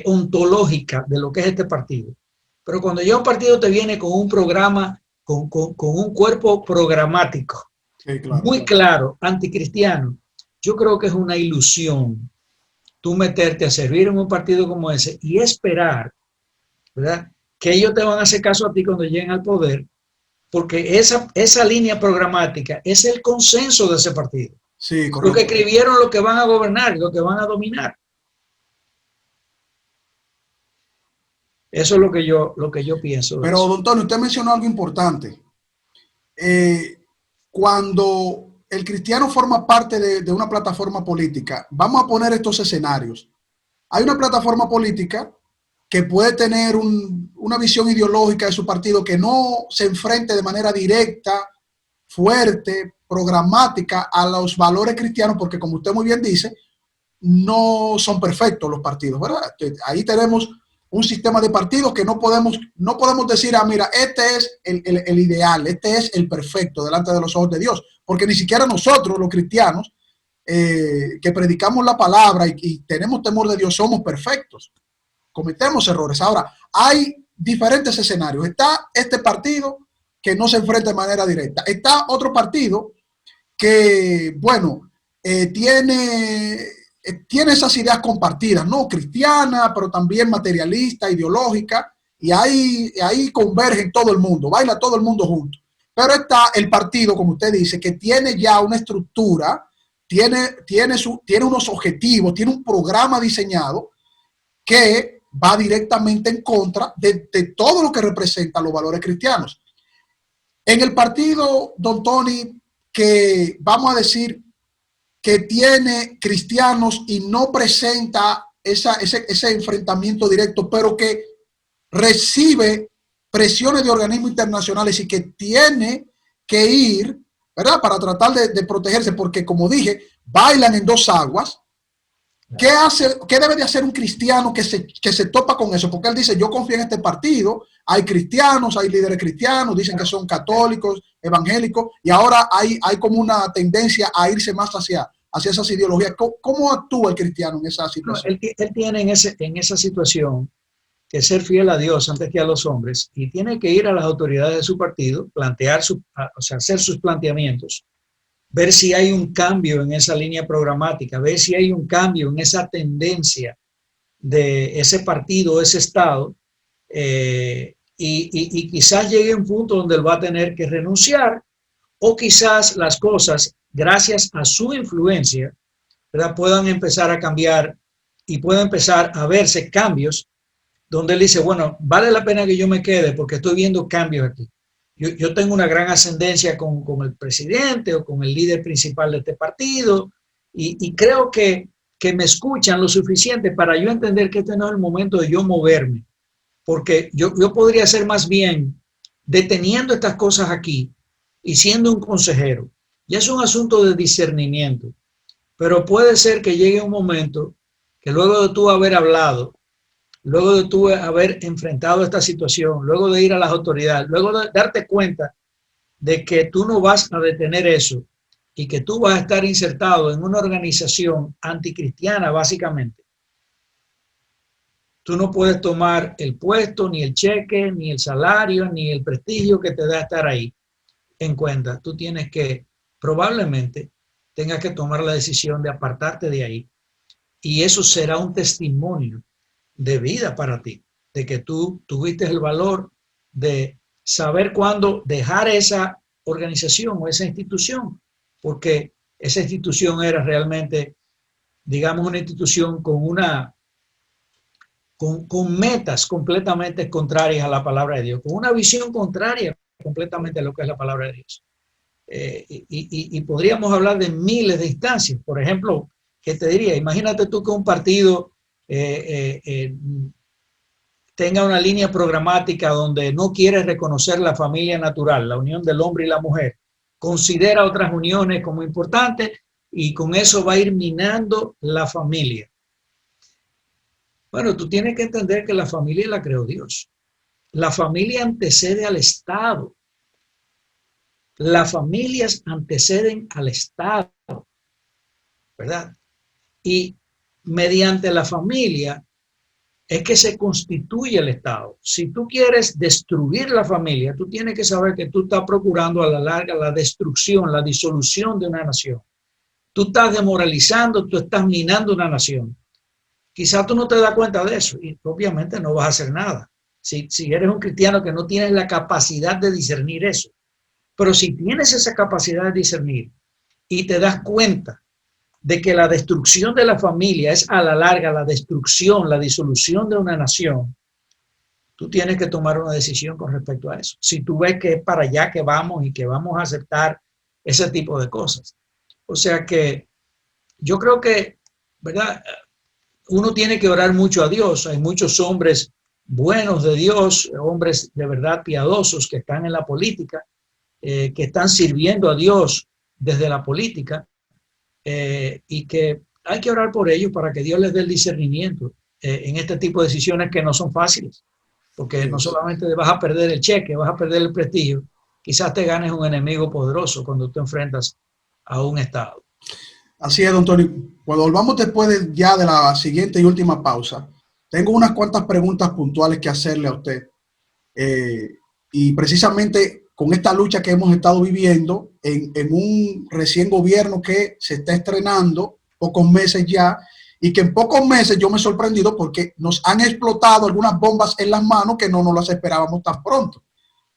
ontológica de lo que es este partido. Pero cuando ya un partido te viene con un programa, con un cuerpo programático, sí, claro, muy claro, anticristiano, yo creo que es una ilusión tú meterte a servir en un partido como ese y esperar, ¿verdad?, que ellos te van a hacer caso a ti cuando lleguen al poder, porque esa línea programática es el consenso de ese partido. Sí, correcto. Lo que escribieron, lo que van a gobernar, lo que van a dominar. Eso es lo que yo pienso. Pero, don Tony, usted mencionó algo importante. Cuando el cristiano forma parte de una plataforma política, vamos a poner estos escenarios. Hay una plataforma política que puede tener una visión ideológica de su partido que no se enfrente de manera directa, fuerte, programática a los valores cristianos, porque como usted muy bien dice, no son perfectos los partidos, ¿verdad? Ahí tenemos un sistema de partidos que no podemos decir, mira, este es el ideal, este es el perfecto delante de los ojos de Dios, porque ni siquiera nosotros, los cristianos, que predicamos la palabra y tenemos temor de Dios, somos perfectos. Cometemos errores. Ahora, hay diferentes escenarios. Está este partido que no se enfrenta de manera directa. Está otro partido que, bueno, tiene esas ideas compartidas, no cristianas, pero también materialista, ideológica, y ahí convergen todo el mundo, baila todo el mundo junto. Pero está el partido, como usted dice, que tiene ya una estructura, tiene unos objetivos, tiene un programa diseñado que va directamente en contra de todo lo que representa los valores cristianos. En el partido, don Tony, que vamos a decir que tiene cristianos y no presenta ese enfrentamiento directo, pero que recibe presiones de organismos internacionales y que tiene que ir, ¿verdad?, para tratar de protegerse, porque como dije, bailan en dos aguas. ¿Qué debe de hacer un cristiano que se topa con eso? Porque él dice, yo confío en este partido, hay cristianos, hay líderes cristianos, dicen que son católicos, evangélicos, y ahora hay como una tendencia a irse más hacia esas ideologías. ¿Cómo actúa el cristiano en esa situación? Él tiene en esa situación que ser fiel a Dios antes que a los hombres, y tiene que ir a las autoridades de su partido, hacer sus planteamientos, ver si hay un cambio en esa línea programática, ver si hay un cambio en esa tendencia de ese partido, ese estado, y quizás llegue a un punto donde él va a tener que renunciar, o quizás las cosas, gracias a su influencia, ¿verdad?, puedan empezar a cambiar y pueda empezar a verse cambios donde él dice, bueno, vale la pena que yo me quede porque estoy viendo cambios aquí. Yo tengo una gran ascendencia con el presidente o con el líder principal de este partido y creo que me escuchan lo suficiente para yo entender que este no es el momento de yo moverme, porque yo podría ser más bien deteniendo estas cosas aquí y siendo un consejero. Ya es un asunto de discernimiento, pero puede ser que llegue un momento que luego de tú haber hablado, luego de tú haber enfrentado esta situación, luego de ir a las autoridades, luego de darte cuenta de que tú no vas a detener eso y que tú vas a estar insertado en una organización anticristiana, básicamente, tú no puedes tomar el puesto, ni el cheque, ni el salario, ni el prestigio que te da estar ahí en cuenta. Tú tienes que, probablemente, tengas que tomar la decisión de apartarte de ahí, y eso será un testimonio de vida para ti, de que tú tuviste el valor de saber cuándo dejar esa organización o esa institución, porque esa institución era realmente, digamos, una institución con metas completamente contrarias a la palabra de Dios, con una visión contraria completamente a lo que es la palabra de Dios. Y podríamos hablar de miles de instancias. Por ejemplo, ¿qué te diría? Imagínate tú que un partido tenga una línea programática donde no quiere reconocer la familia natural, la unión del hombre y la mujer, considera otras uniones como importantes y con eso va a ir minando la familia. Bueno, tú tienes que entender que la familia la creó Dios. La familia antecede al Estado. Las familias anteceden al Estado, ¿verdad? Y mediante la familia es que se constituye el Estado. Si tú quieres destruir la familia, tú tienes que saber que tú estás procurando a la larga la destrucción, la disolución de una nación. Tú estás demoralizando, tú estás minando una nación. Quizás tú no te das cuenta de eso y obviamente no vas a hacer nada. Si eres un cristiano que no tienes la capacidad de discernir eso. Pero si tienes esa capacidad de discernir y te das cuenta de que la destrucción de la familia es a la larga la destrucción, la disolución de una nación, tú tienes que tomar una decisión con respecto a eso. Si tú ves que es para allá que vamos y que vamos a aceptar ese tipo de cosas. O sea que yo creo que, ¿verdad?, uno tiene que orar mucho a Dios. Hay muchos hombres buenos de Dios, hombres de verdad piadosos que están en la política, que están sirviendo a Dios desde la política, y que hay que orar por ellos para que Dios les dé el discernimiento en este tipo de decisiones que no son fáciles, porque no solamente vas a perder el cheque, vas a perder el prestigio, quizás te ganes un enemigo poderoso cuando te enfrentas a un Estado. Así es, don Tony. Cuando volvamos después de la siguiente y última pausa, tengo unas cuantas preguntas puntuales que hacerle a usted. Y precisamente con esta lucha que hemos estado viviendo en un recién gobierno que se está estrenando, pocos meses ya, y que en pocos meses yo me he sorprendido porque nos han explotado algunas bombas en las manos que no nos las esperábamos tan pronto.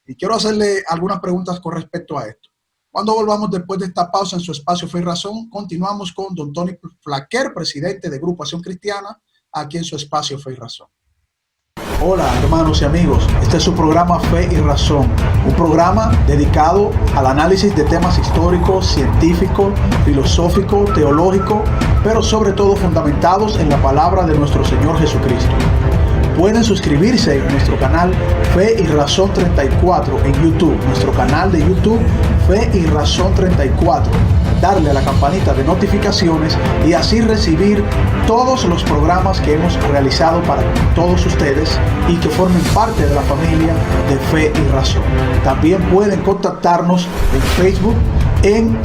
Y quiero hacerle algunas preguntas con respecto a esto. Cuando volvamos después de esta pausa en su espacio Fe y Razón, continuamos con don Tony Flaquer, presidente de Grupo Acción Cristiana, aquí en su espacio Fe y Razón. Hola hermanos y amigos, este es su programa Fe y Razón, un programa dedicado al análisis de temas históricos, científicos, filosóficos, teológicos, pero sobre todo fundamentados en la palabra de nuestro Señor Jesucristo. Pueden suscribirse en nuestro canal Fe y Razón 34 en YouTube, nuestro canal de YouTube Fe y Razón 34. darle a la campanita de notificaciones y así recibir todos los programas que hemos realizado para todos ustedes y que formen parte de la familia de Fe y Razón. También pueden contactarnos en Facebook en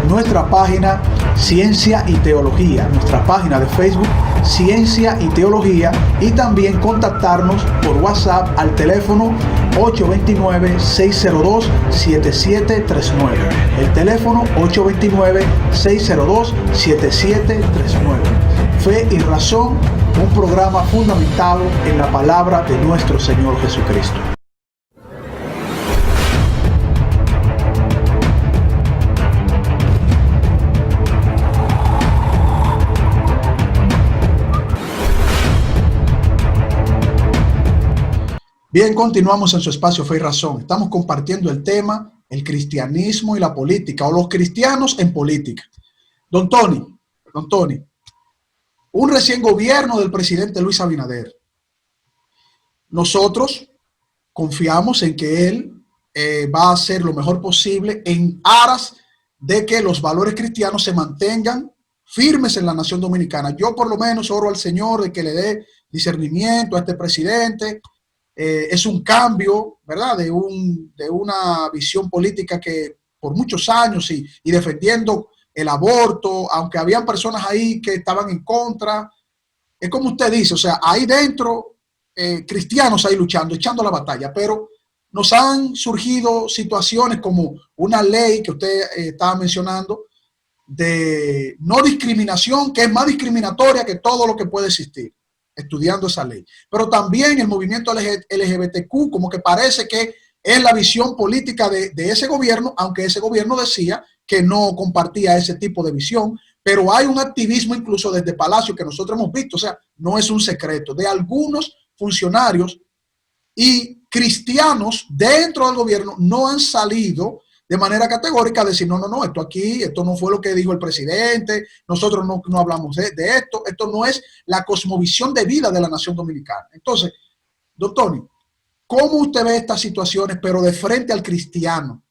nuestra página Ciencia y Teología, nuestra página de Facebook Ciencia y Teología, y también contactarnos por WhatsApp al teléfono 829-602-7739. El teléfono 829-602-7739. Fe y Razón, un programa fundamentado en la palabra de nuestro Señor Jesucristo. Bien, continuamos en su espacio Fe y Razón. Estamos compartiendo el tema, el cristianismo y la política, o los cristianos en política. Don Tony, un recién gobierno del presidente Luis Abinader. Nosotros confiamos en que él va a hacer lo mejor posible en aras de que los valores cristianos se mantengan firmes en la nación dominicana. Yo por lo menos oro al Señor de que le dé discernimiento a este presidente. Es un cambio, ¿verdad?, de una visión política que por muchos años y defendiendo el aborto, aunque habían personas ahí que estaban en contra, es como usted dice, o sea, ahí dentro, cristianos ahí luchando, echando la batalla, pero nos han surgido situaciones como una ley que usted estaba mencionando de no discriminación, que es más discriminatoria que todo lo que puede existir, estudiando esa ley. Pero también el movimiento LGBTQ, como que parece que es la visión política de ese gobierno, aunque ese gobierno decía que no compartía ese tipo de visión, pero hay un activismo incluso desde Palacio que nosotros hemos visto, o sea, no es un secreto, de algunos funcionarios y cristianos dentro del gobierno no han salido de manera categórica a decir, no, esto no fue lo que dijo el presidente, nosotros no hablamos de esto no es la cosmovisión de vida de la nación dominicana. Entonces, doctor, ¿cómo usted ve estas situaciones, pero de frente al cristiano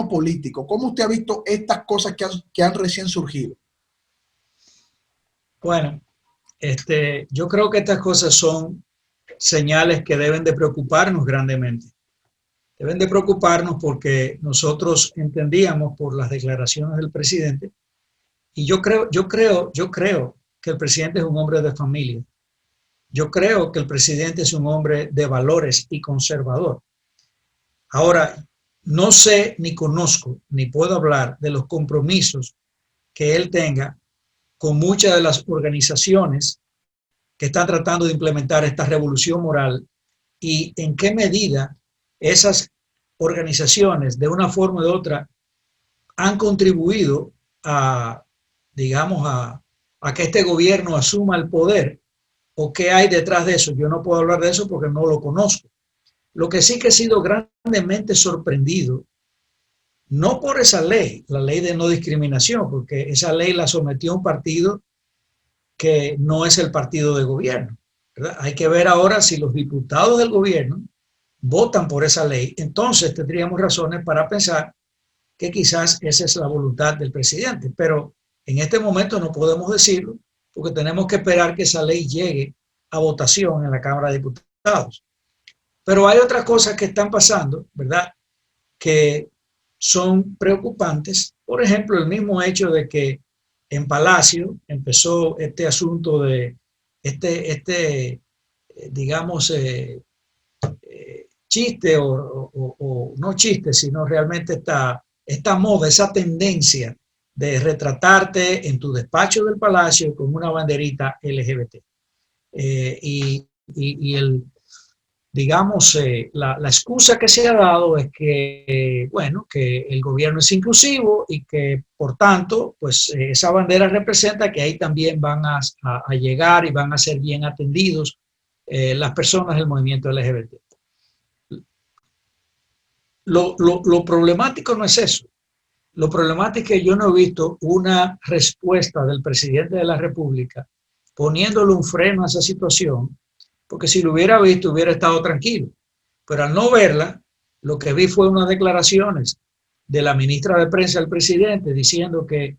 político? ¿Cómo usted ha visto estas cosas que han recién surgido? Bueno, yo creo que estas cosas son señales que deben de preocuparnos grandemente. Deben de preocuparnos porque nosotros entendíamos por las declaraciones del presidente, y yo creo que el presidente es un hombre de familia. Yo creo que el presidente es un hombre de valores y conservador. Ahora, no sé, ni conozco, ni puedo hablar de los compromisos que él tenga con muchas de las organizaciones que están tratando de implementar esta revolución moral, y en qué medida esas organizaciones, de una forma u otra, han contribuido a, digamos, a que este gobierno asuma el poder, o qué hay detrás de eso. Yo no puedo hablar de eso porque no lo conozco. Lo que sí que he sido grandemente sorprendido, no por esa ley, la ley de no discriminación, porque esa ley la sometió un partido que no es el partido de gobierno, ¿verdad? Hay que ver ahora si los diputados del gobierno votan por esa ley. Entonces tendríamos razones para pensar que quizás esa es la voluntad del presidente, pero en este momento no podemos decirlo porque tenemos que esperar que esa ley llegue a votación en la Cámara de Diputados. Pero hay otras cosas que están pasando, ¿verdad?, que son preocupantes. Por ejemplo, el mismo hecho de que en Palacio empezó este asunto de digamos, chiste o no chiste, sino realmente esta moda, esa tendencia de retratarte en tu despacho del Palacio con una banderita LGBT. Digamos, la excusa que se ha dado es que, bueno, que el gobierno es inclusivo y que, por tanto, pues esa bandera representa que ahí también van a llegar y van a ser bien atendidos las personas del movimiento LGBT. Lo problemático no es eso. Lo problemático es que yo no he visto una respuesta del presidente de la República poniéndole un freno a esa situación, porque si lo hubiera visto hubiera estado tranquilo. Pero al no verla, lo que vi fue unas declaraciones de la ministra de Prensa del presidente diciendo que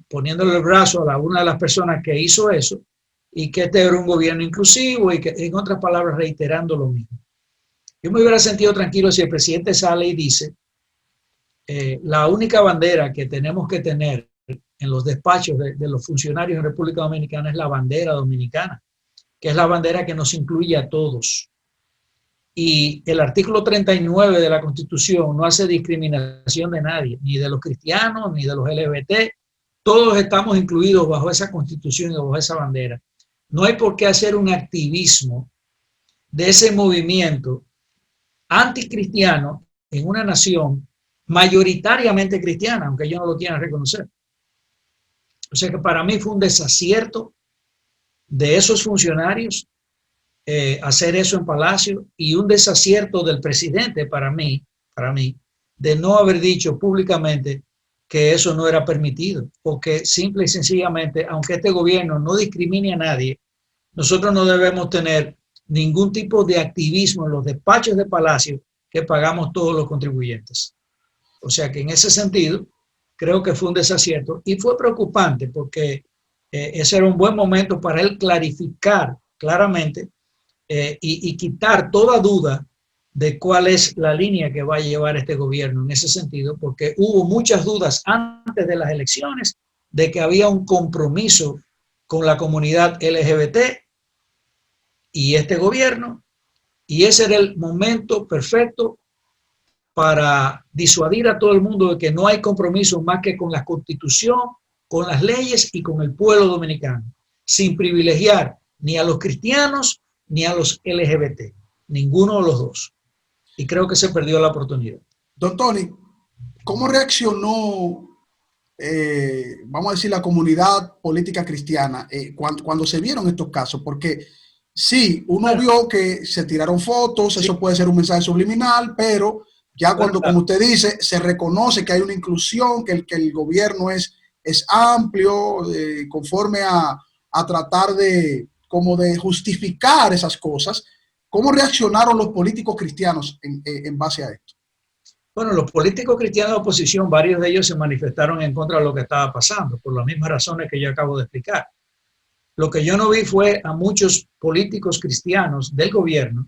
poniéndole el brazo a una de las personas que hizo eso y que este era un gobierno inclusivo y que, en otras palabras, reiterando lo mismo. Yo me hubiera sentido tranquilo si el presidente sale y dice la única bandera que tenemos que tener en los despachos de los funcionarios en República Dominicana es la bandera dominicana, que es la bandera que nos incluye a todos. Y el artículo 39 de la Constitución no hace discriminación de nadie, ni de los cristianos, ni de los LGBT. Todos estamos incluidos bajo esa Constitución y bajo esa bandera. No hay por qué hacer un activismo de ese movimiento anticristiano en una nación mayoritariamente cristiana, aunque ellos no lo quieran reconocer. O sea que para mí fue un desacierto de esos funcionarios hacer eso en Palacio y un desacierto del presidente para mí, de no haber dicho públicamente que eso no era permitido, porque simple y sencillamente, aunque este gobierno no discrimine a nadie, nosotros no debemos tener ningún tipo de activismo en los despachos de Palacio que pagamos todos los contribuyentes. O sea que en ese sentido, creo que fue un desacierto y fue preocupante porque ese era un buen momento para él clarificar claramente y quitar toda duda de cuál es la línea que va a llevar este gobierno en ese sentido, porque hubo muchas dudas antes de las elecciones de que había un compromiso con la comunidad LGBT y este gobierno, y ese era el momento perfecto para disuadir a todo el mundo de que no hay compromiso más que con la Constitución, con las leyes y con el pueblo dominicano, sin privilegiar ni a los cristianos ni a los LGBT, ninguno de los dos. Y creo que se perdió la oportunidad. Don Tony, ¿cómo reaccionó, vamos a decir, la comunidad política cristiana cuando se vieron estos casos? Porque sí, uno vio que se tiraron fotos, eso puede ser un mensaje subliminal, pero ya cuando, como usted dice, se reconoce que hay una inclusión, que el gobierno es amplio, conforme a tratar de justificar esas cosas. ¿Cómo reaccionaron los políticos cristianos en base a esto? Bueno, los políticos cristianos de oposición, varios de ellos se manifestaron en contra de lo que estaba pasando, por las mismas razones que yo acabo de explicar. Lo que yo no vi fue a muchos políticos cristianos del gobierno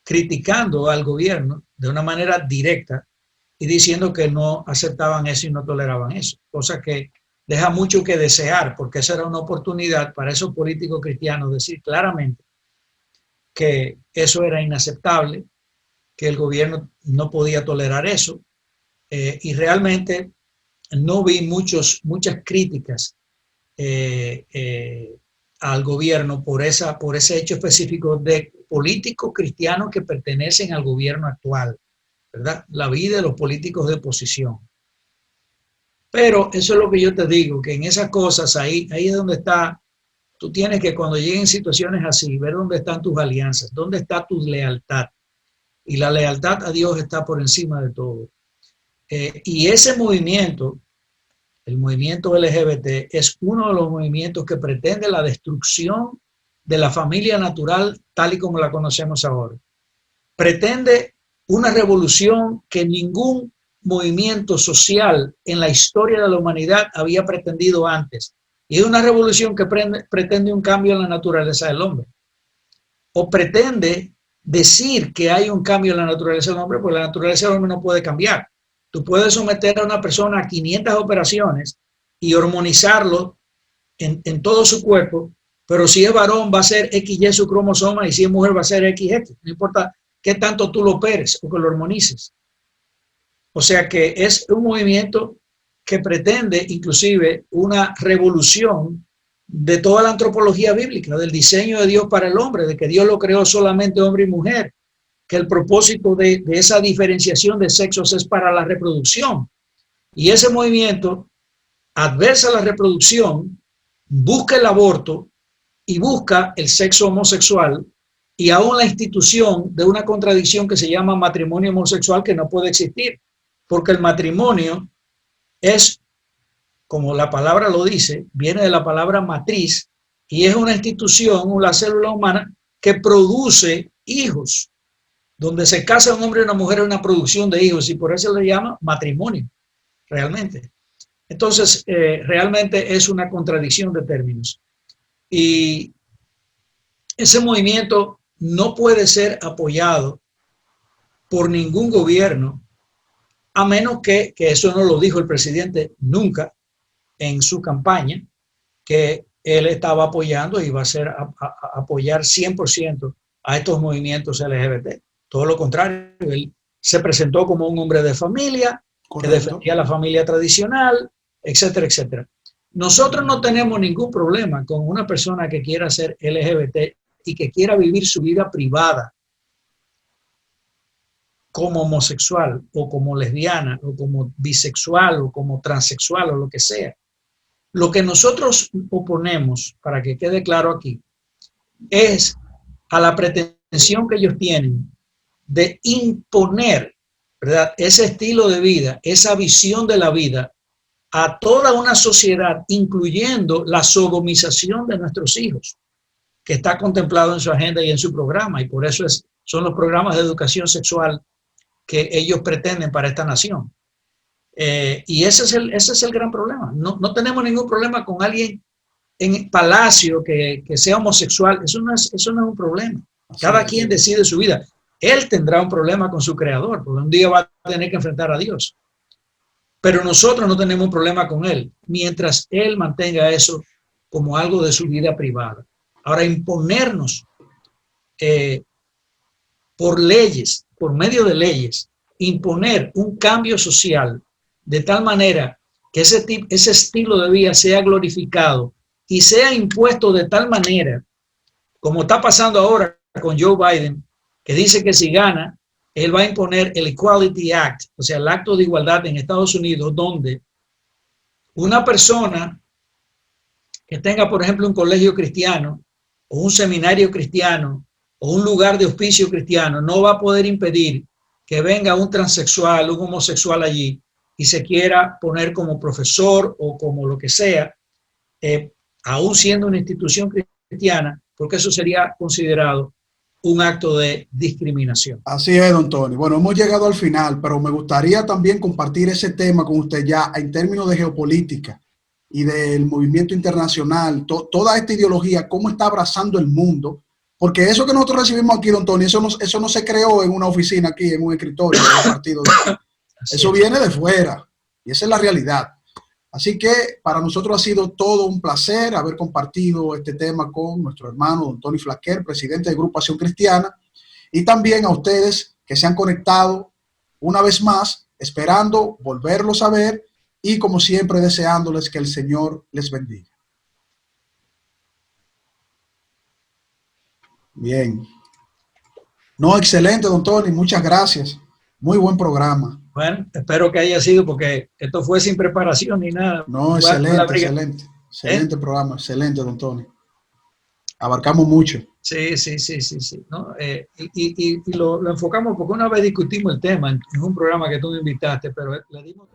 criticando al gobierno de una manera directa y diciendo que no aceptaban eso y no toleraban eso, cosa que deja mucho que desear, porque esa era una oportunidad para esos políticos cristianos decir claramente que eso era inaceptable, que el gobierno no podía tolerar eso, y realmente no vi muchas críticas al gobierno por ese hecho específico de políticos cristianos que pertenecen al gobierno actual, ¿verdad? La vida de los políticos de oposición. Pero eso es lo que yo te digo, que en esas cosas ahí es donde está, tú tienes que cuando lleguen situaciones así, ver dónde están tus alianzas, dónde está tu lealtad. Y la lealtad a Dios está por encima de todo. Y ese movimiento, el movimiento LGBT, es uno de los movimientos que pretende la destrucción de la familia natural tal y como la conocemos ahora. Pretende una revolución que ningún movimiento social en la historia de la humanidad había pretendido antes. Y es una revolución que pretende un cambio en la naturaleza del hombre. O pretende decir que hay un cambio en la naturaleza del hombre, porque la naturaleza del hombre no puede cambiar. Tú puedes someter a una persona a 500 operaciones y hormonizarlo en todo su cuerpo, pero si es varón va a ser XY su cromosoma y si es mujer va a ser XX. No importa qué tanto tú lo operes o que lo hormonices. O sea que es un movimiento que pretende inclusive una revolución de toda la antropología bíblica, del diseño de Dios para el hombre, de que Dios lo creó solamente hombre y mujer, que el propósito de esa diferenciación de sexos es para la reproducción. Y ese movimiento adversa a la reproducción, busca el aborto y busca el sexo homosexual y aún la institución de una contradicción que se llama matrimonio homosexual que no puede existir, porque el matrimonio es, como la palabra lo dice, viene de la palabra matriz y es una institución, una célula humana que produce hijos. donde se casa un hombre y una mujer en una producción de hijos y por eso le llama matrimonio, realmente. Entonces, realmente es una contradicción de términos. Y ese movimiento no puede ser apoyado por ningún gobierno, a menos que eso no lo dijo el presidente nunca en su campaña, que él estaba apoyando y va a ser apoyar 100% a estos movimientos LGBT. Todo lo contrario, él se presentó como un hombre de familia, correcto, que defendía la familia tradicional, etcétera, etcétera. Nosotros no tenemos ningún problema con una persona que quiera ser LGBT y que quiera vivir su vida privada como homosexual o como lesbiana o como bisexual o como transexual o lo que sea. Lo que nosotros oponemos, para que quede claro aquí, es a la pretensión que ellos tienen de imponer, ¿verdad?, ese estilo de vida, esa visión de la vida a toda una sociedad, incluyendo la sodomización de nuestros hijos, que está contemplado en su agenda y en su programa, y por eso son los programas de educación sexual que ellos pretenden para esta nación. Y ese es el gran problema. No tenemos ningún problema con alguien en el palacio que sea homosexual. Eso no es un problema. Cada quien decide su vida. Él tendrá un problema con su creador, porque un día va a tener que enfrentar a Dios. Pero nosotros no tenemos un problema con él, mientras él mantenga eso como algo de su vida privada. Ahora, imponernos por leyes, por medio de leyes, imponer un cambio social de tal manera que ese estilo de vida sea glorificado y sea impuesto de tal manera, como está pasando ahora con Joe Biden, que dice que si gana, él va a imponer el Equality Act, o sea, el acto de igualdad en Estados Unidos, donde una persona que tenga, por ejemplo, un colegio cristiano o un seminario cristiano o un lugar de hospicio cristiano no va a poder impedir que venga un transexual, un homosexual allí y se quiera poner como profesor o como lo que sea, aún siendo una institución cristiana, porque eso sería considerado un acto de discriminación. Así es, don Tony. Bueno, hemos llegado al final, pero me gustaría también compartir ese tema con usted ya en términos de geopolítica y del movimiento internacional, toda esta ideología, cómo está abrazando el mundo, porque eso que nosotros recibimos aquí, don Tony, eso no se creó en una oficina aquí, en un escritorio, en un partido. Eso viene de fuera y esa es la realidad. Así que para nosotros ha sido todo un placer haber compartido este tema con nuestro hermano don Tony Flaquer, presidente de Grupo Acción Cristiana, y también a ustedes que se han conectado una vez más, esperando volverlos a ver y como siempre deseándoles que el Señor les bendiga. Bien. No, excelente, don Tony, muchas gracias. Muy buen programa. Bueno, espero que haya sido, porque esto fue sin preparación ni nada. No, excelente programa, excelente, don Tony. Abarcamos mucho. Sí. ¿No? Y lo enfocamos porque una vez discutimos el tema en un programa que tú me invitaste, pero le dimos...